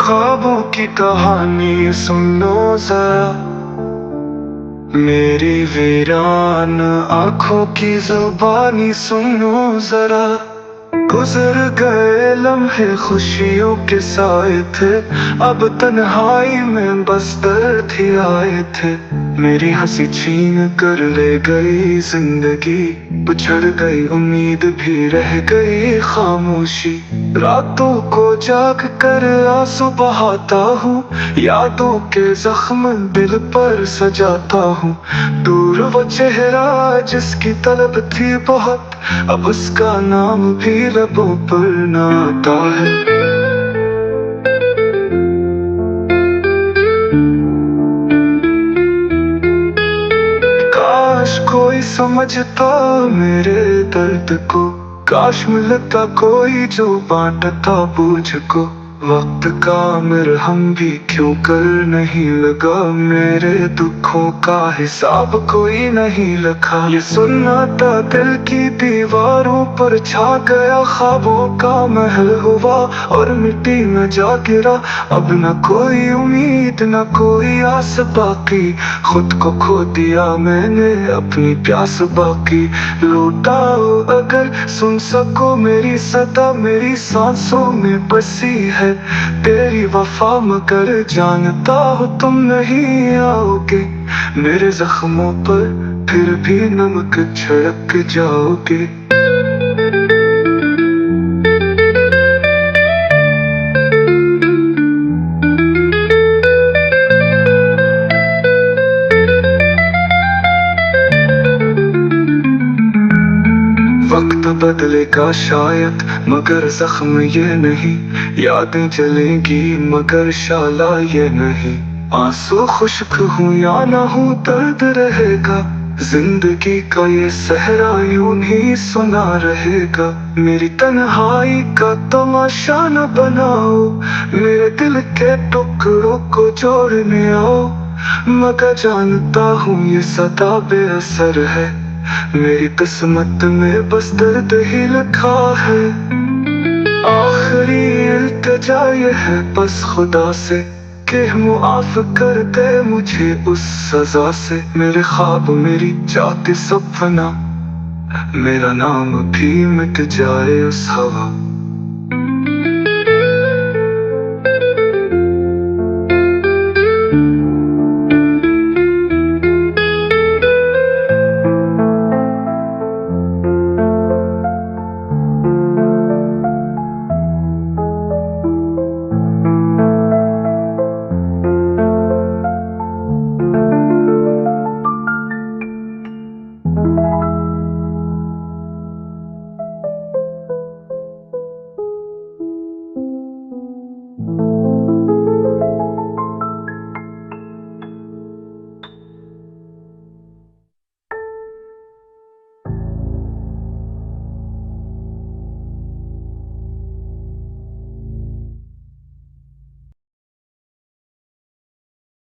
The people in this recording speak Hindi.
ख्वाबों की कहानी सुनो जरा, मेरी वीरान आंखों की जुबानी सुनो जरा। गुजर गए लम्हे खुशियों के साए थे, अब तन्हाई में बस दर्द ही आए थे। मेरी हंसी छीन कर ले गई जिंदगी, बिछड़ गई उम्मीद भी रह गई खामोशी। रातों को जाग कर आंसू बहाता हूँ, यादों के जख्म दिल पर सजाता हूँ। दूर वो चेहरा जिसकी तलब थी बहुत, अब उसका नाम भी लबों पर ना आता है। काश कोई समझता मेरे दर्द को, काश मिलता कोई जो बांटता बोझ को। वक्त का मरहम भी क्यों कर नहीं लगा, मेरे दुखों का हिसाब कोई नहीं रखा। ये सुन्नाटा दिल की दीवारों पर छा गया, ख्वाबों का महल हुआ और मिट्टी में जा गिरा। अब न कोई उम्मीद न कोई आस बाकी, खुद को खो दिया मैंने अपनी प्यास बाकी। लौटाओ अगर सुन सको मेरी सदा, मेरी सांसों में बसी है तेरी वफा, मगर जानता हो तुम नहीं आओगे। मेरे जख्मों पर फिर भी नमक छिड़क जाओगे। वक्त बदलेगा शायद मगर जख्म ये नहीं, यादें चलेंगी मगर शाला ये नहीं। आंसू खुश्क हूँ या ना हूँ दर्द रहेगा, जिंदगी का ये सहरा यूं ही सुना रहेगा। मेरी तन्हाई का तमाशा न बनाओ, मेरे दिल के टुकड़ों को जोड़ने आओ। मगर जानता हूँ ये सदा बेअसर है, मेरी किस्मत में बस दर्द ही लिखा है। आखिरी इल्तिजा ये है बस खुदा से, कि मुआफ कर दे मुझे उस सजा से। मेरे ख्वाब मेरी जाते सपना, मेरा नाम भी मिट जाए उस हवा।